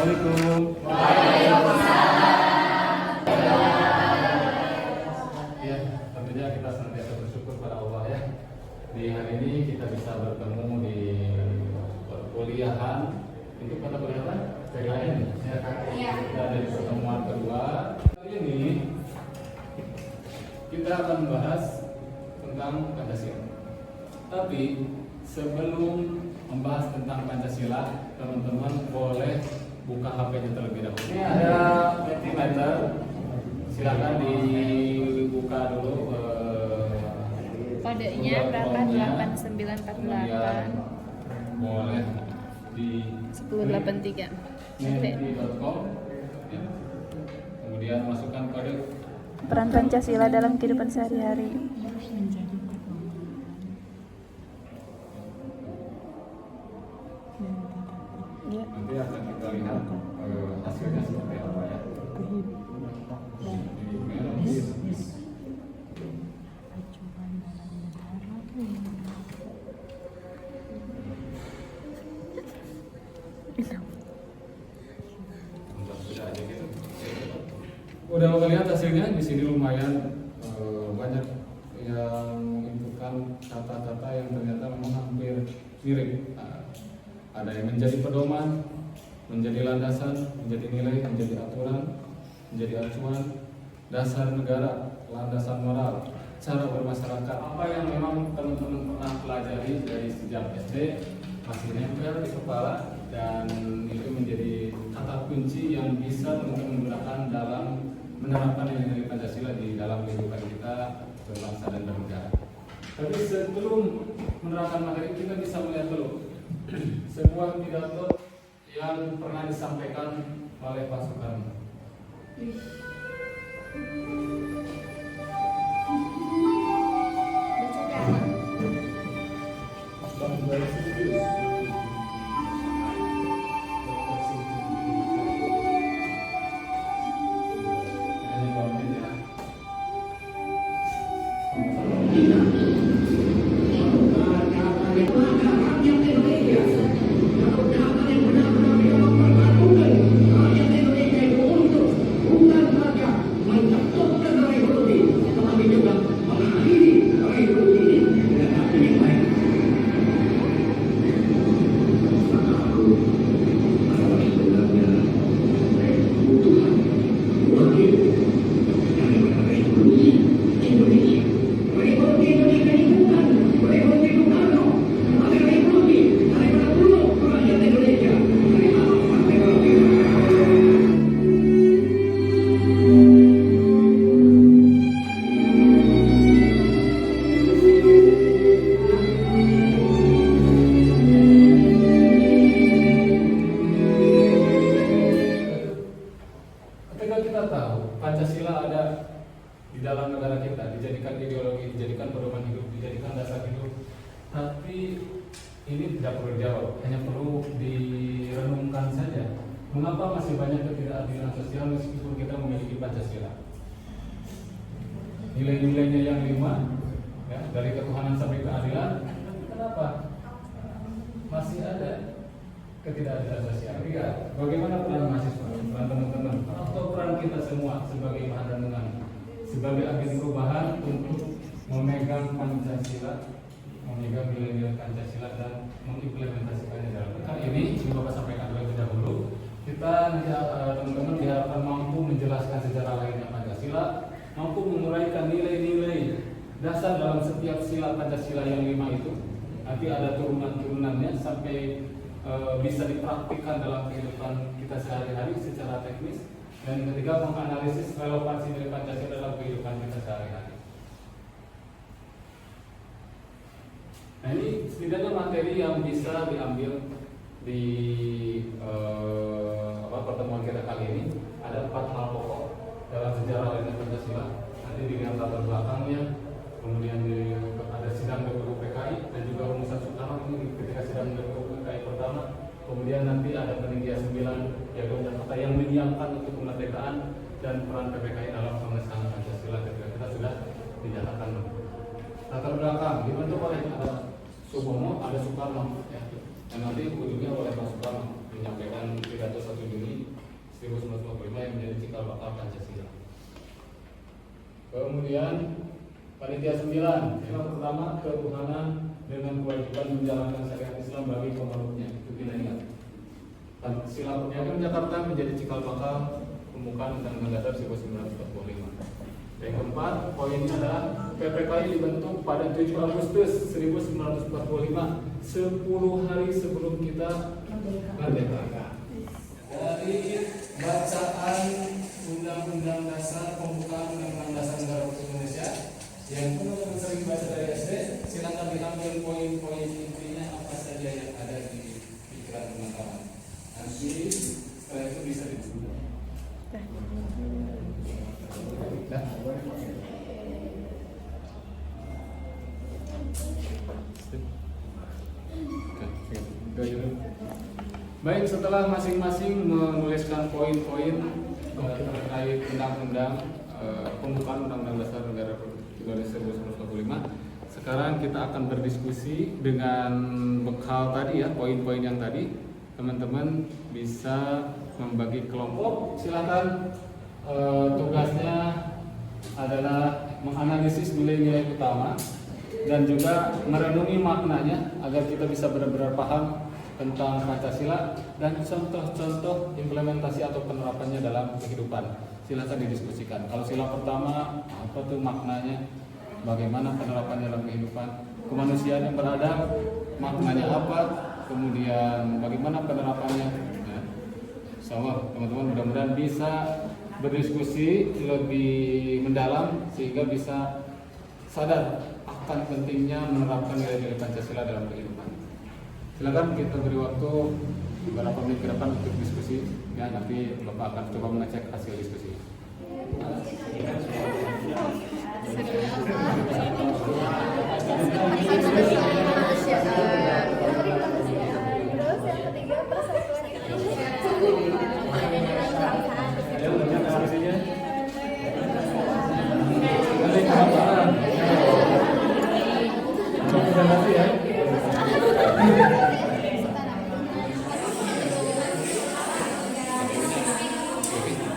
Assalamualaikum. Ya, tentunya kita senantiasa bersyukur pada Allah ya. Di hari ini kita bisa bertemu di perkuliahan. Itu pada kuliahan PKN ya. Kita ada di pertemuan kedua. Kali ini kita akan membahas tentang Pancasila. Tapi sebelum membahas tentang Pancasila, teman-teman boleh buka HP-nya terlebih dahulu. Ini ada Mentimeter, silakan dibuka dulu. Kodenya berapa? 8948. Boleh di 1083. menti.com. Kemudian masukkan kode. Peran Pancasila dalam kehidupan sehari-hari. Nanti akan kita lihat hasilnya seperti apa ya. Udah melihat hasilnya di sini lumayan banyak yang menentukan kata-kata yang ternyata memang hampir mirip. Ada yang menjadi pedoman, menjadi landasan, menjadi nilai, menjadi aturan, menjadi acuan, dasar negara, landasan moral, cara bermasyarakat. Apa yang memang teman-teman pernah pelajari dari sejak SD masih nempel di kepala, dan itu menjadi kata kunci yang bisa teman-teman gunakan dalam menerapkan nilai-nilai Pancasila di dalam kehidupan kita berbangsa dan bernegara. Tapi sebelum menerapkan materi, kita bisa melihat dulu sebuah pidato yang pernah disampaikan oleh Pak Soekarno. Ketika kita tahu Pancasila ada di dalam negara kita, dijadikan ideologi, dijadikan pedoman hidup, dijadikan dasar hidup, tapi ini tidak perlu dijawab, hanya perlu direnungkan saja. Mengapa masih banyak ketidakadilan sosial meskipun kita memiliki Pancasila? Nilai-nilainya yang 5, ya, dari ketuhanan sampai keadilan, kenapa masih ada ketidakadilan sosial? Bagaimana peran mahasiswa, peran teman-teman, atau peran kita semua sebagai bahan renungan, sebagai agen perubahan untuk memegang Pancasila, memegang nilai-nilai Pancasila dan mengimplementasikannya dalam kali ini. Bapak sampaikan terlebih dahulu, kita nanti teman-teman diharapkan mampu menjelaskan sejarah lainnya Pancasila, mampu menguraikan nilai-nilai dasar dalam setiap sila Pancasila yang 5 itu. Nanti ada turunan-turunannya sampai bisa dipraktikkan dalam kehidupan kita sehari-hari secara teknis. Dan ketiga, menganalisis relevansi dari Pancasila dalam kehidupan kita sehari-hari. Nah, ini setidaknya materi yang bisa diambil di pertemuan kita kali ini. Ada 4 hal pokok dalam sejarah lainnya Pancasila. Nanti dilihat latar belakangnya, kemudian ada sidang DPU PKI dan juga rumusan Soekarno ini ketika sidang DPU PKI pertama. Kemudian nanti ada peninggian 9 Yogyakarta yang menyiapkan untuk kemerdekaan dan peran PPKI dalam pengesahan Pancasila ketika kita sudah dinyatakan. Latar belakang dibentuk oleh ada Subomo, ada Soekarno, ya. Dan nanti ujungnya oleh Pak Soekarno. menyampaikan pidato 1 Juni 1945 yang menjadi cikal bakal Pancasila. Kemudian panitia 9, yang pertama ketuhanan dengan kewajiban menjalankan syariat Islam bagi pemeluknya, itu kita ingat. Sila Perniagaan Jakarta menjadi cikal bakal pembukaan Undang-Undang Dasar 1945. Yang keempat, poinnya adalah PPKI dibentuk pada 7 Agustus 1945, 10 hari sebelum kita merdeka. Dari bacaan Undang-Undang Dasar, pembukaan Undang-Undang Dasar Negara Republik Indonesia yang teman-teman sering baca dari SD, silakan diambil poin-poin intinya apa saja yang ada di pikiran teman-teman. Nanti setelah itu bisa dibuka. Baik, setelah masing-masing menuliskan poin-poin terkait undang-undang pembukaan Undang-Undang Dasar Negara Republik Indonesia 1945, sekarang kita akan berdiskusi dengan bekal tadi ya, poin-poin yang tadi. Teman-teman bisa membagi kelompok. Silakan, tugasnya adalah menganalisis nilai-nilai utama dan juga merenungi maknanya agar kita bisa benar-benar paham tentang Pancasila dan contoh-contoh implementasi atau penerapannya dalam kehidupan. Silakan didiskusikan. Kalau sila pertama, apa tuh maknanya? Bagaimana penerapannya dalam kehidupan? Kemanusiaan yang beradab, maknanya apa? Kemudian bagaimana penerapannya? Nah, insyaallah teman-teman mudah-mudahan bisa berdiskusi lebih mendalam sehingga bisa sadar akan pentingnya menerapkan nilai-nilai Pancasila dalam kehidupan. Silakan kita beri waktu beberapa menit ke depan untuk diskusi. Ya, nanti Bapak akan coba mengecek hasil diskusi.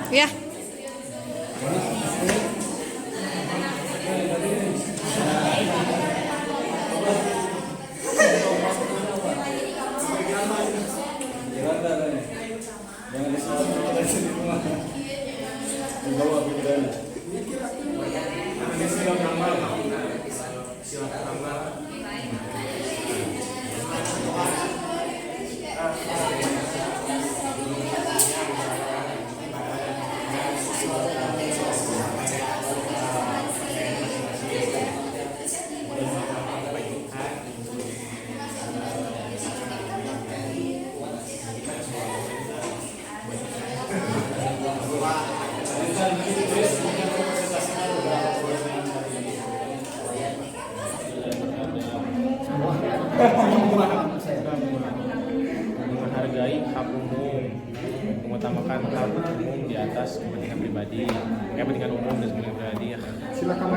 Ya. Jangan disalahkan dari sini rumah. Dibawa pikirannya. Ini silang amal. Silang amal. Menghargai hak umum, mengutamakan hak umum di atas kepentingan pribadi, kepentingan umum dan kepentingan pribadi. Silakan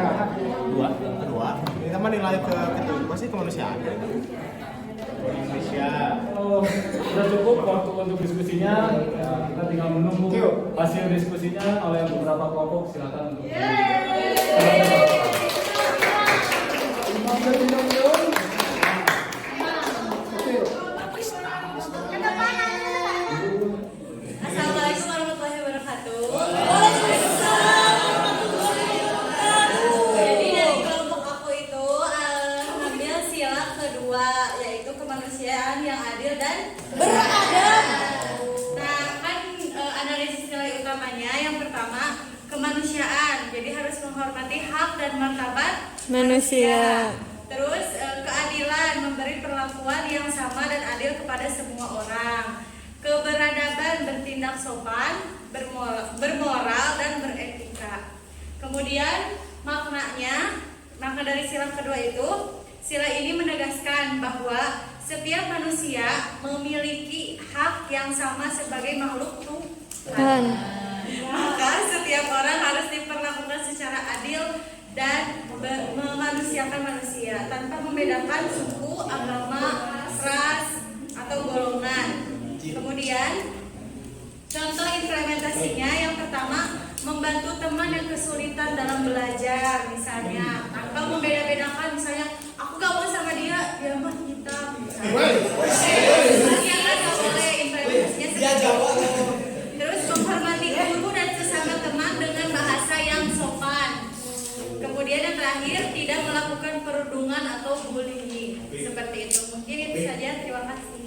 kedua. Ini sama nilai kedua sih kemanusiaan. Indonesia. Sudah cukup waktu untuk diskusinya. Kita tinggal menunggu hasil diskusinya oleh beberapa kelompok. Silakan untuk. Assalamualaikum warahmatullahi wabarakatuh. Jadi dari kelompok aku itu mengambil sila kedua, yaitu kemanusiaan yang adil dan beradab. Nah, kan analisis nilai utamanya yang pertama kemanusiaan, jadi harus menghormati hak dan martabat manusia. Terus keadilan, memberi perlakuan yang sama dan adil kepada semua orang. Keberadaban, bertindak sopan, bermoral dan beretika. Kemudian maknanya, makna dari sila kedua itu, sila ini menegaskan bahwa setiap manusia memiliki hak yang sama sebagai makhluk Tuhan. Maka setiap orang harus diperlakukan secara adil dan memanusiakan manusia tanpa membedakan suku, agama, ras, atau golongan. Kemudian dalam belajar misalnya, tanpa membeda-bedakan misalnya aku gak mau sama dia mah hitam misalnya. Iya kan gak boleh implementasinya seperti itu. Terus menghormati guru dan sesama teman dengan bahasa yang sopan. Kemudian yang terakhir, tidak melakukan perundungan atau bullying. Seperti itu. Mungkin itu saja. Terima kasih.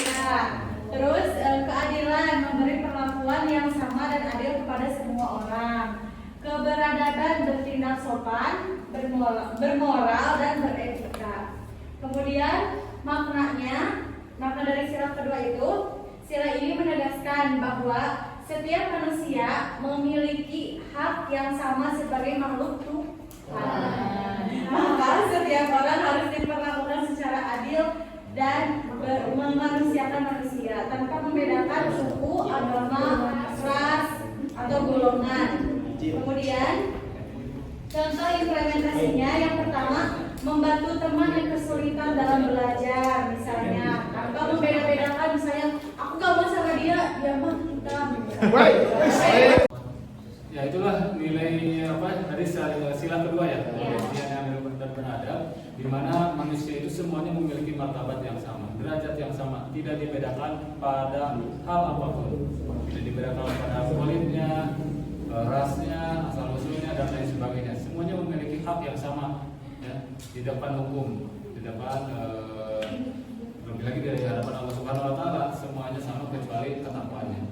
Nah, terus keadilan, memberi perlakuan yang sama dan adil kepada semua orang. Keberadaban, bertindak sopan, bermoral dan beretika. Kemudian makna dari sila kedua itu, sila ini menegaskan bahwa setiap manusia memiliki hak yang sama sebagai makhluk Tuhan. Maka setiap orang harus diperlakukan secara adil dan memanusiakan manusia tanpa membedakan suku, agama, ras, atau golongan. Kemudian contoh implementasinya yang pertama, membantu teman yang kesulitan dalam belajar misalnya, tanpa membeda-bedakan misalnya aku gak mau sama dia mah kita. Ya itulah nilai apa tadi sila kedua ya, kemudian yang beradab, di mana manusia itu semuanya memiliki martabat yang sama, derajat yang sama, tidak dibedakan pada hal apapun, tidak dibedakan pada kulitnya, rasnya, asal usulnya dan lain sebagainya. Semuanya memiliki hak yang sama ya, di depan hukum, di depan lebih lagi dari hadapan Allah Subhanahu Wa Taala, semuanya sama kecuali ketakwaannya.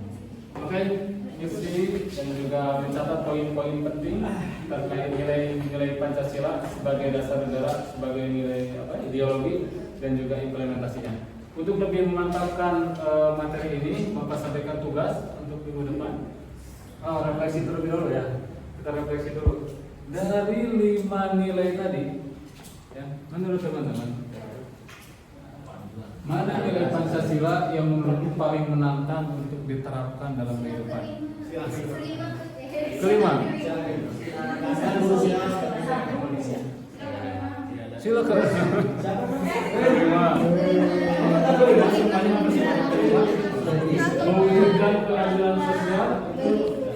Oke. Isi dan juga mencatat poin-poin penting terkait nilai Pancasila sebagai dasar negara, sebagai nilai ideologi dan juga implementasinya. Untuk lebih memantapkan materi ini, Bapak sampaikan tugas untuk minggu depan. Refleksi terlebih dulu ya. Kita refleksi dulu. Dari 5 nilai tadi, ya, menurut teman-teman, mana nilai Pancasila yang menurut paling menantang untuk diterapkan dalam kehidupan? Kelima. Sila kelima. Mewujudkan keadilan sosial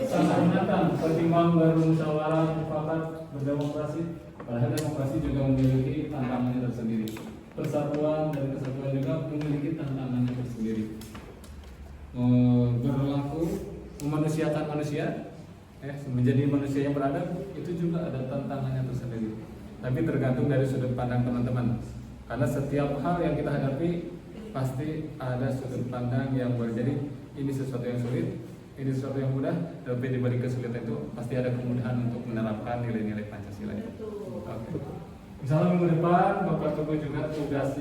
sangat menantang, pertimbang bermusyawarah, mufakat, berdemokrasi. Padahal demokrasi juga memiliki tantangannya tersendiri. Persatuan dan kesatuan juga memiliki tantangannya tersendiri. Berlaku memanusiakan manusia, menjadi manusia yang beradab, itu juga ada tantangannya tersendiri. Tapi tergantung dari sudut pandang teman-teman. Karena setiap hal yang kita hadapi pasti ada sudut pandang yang berbeda. Ini sesuatu yang sulit, ini sesuatu yang mudah, tapi di balik kesulitan itu pasti ada kemudahan untuk menerapkan nilai-nilai Pancasila. Oke. Misalnya minggu depan Bapak tunggu juga tugas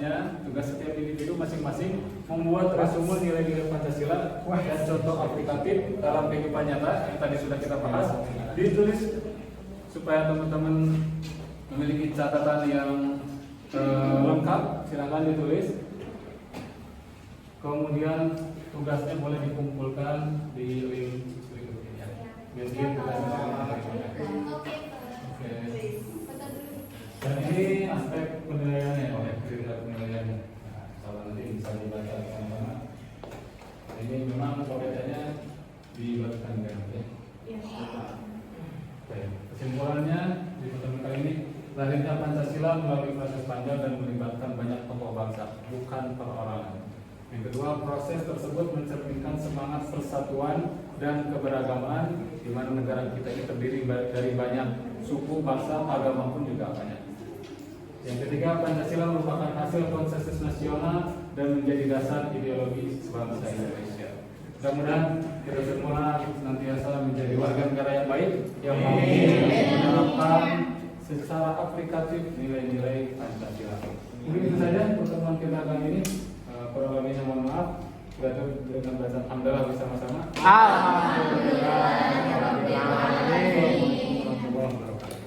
setiap individu masing-masing membuat resume nilai-nilai Pancasila dan contoh aplikatif dalam kehidupan nyata yang tadi sudah kita bahas, ditulis supaya teman-teman memiliki catatan yang lengkap. Silakan ditulis. Kemudian tugasnya boleh dikumpulkan di link berikutnya. Dan ini aspek penilaiannya, kriteria penilaiannya. Nah, kalau nanti bisa dibaca sama-sama. Ini memang pokoknya dibuatkan ya. Oke, kesimpulannya di pertemuan kali ini, lahirnya Pancasila melalui proses panjang dan melibatkan banyak tokoh bangsa, bukan perorangan. Yang kedua, proses tersebut mencerminkan semangat persatuan dan keberagaman, di mana negara kita ini terdiri dari banyak suku, bangsa, agama pun juga banyak. Yang ketiga, Pancasila merupakan hasil konsensus nasional dan menjadi dasar ideologi bangsa Indonesia. Mudah-mudahan kita semua senantiasa menjadi warga negara yang baik, yang mampu menerapkan secara aplikatif nilai-nilai Pancasila. Mungkin itu saja pertemuan kita kali ini. Kurang lebihnya mohon maaf. Kita dengan bacaan hamdalah bersama-sama. Alhamdulillah. Warahmatullahi wabarakatuh.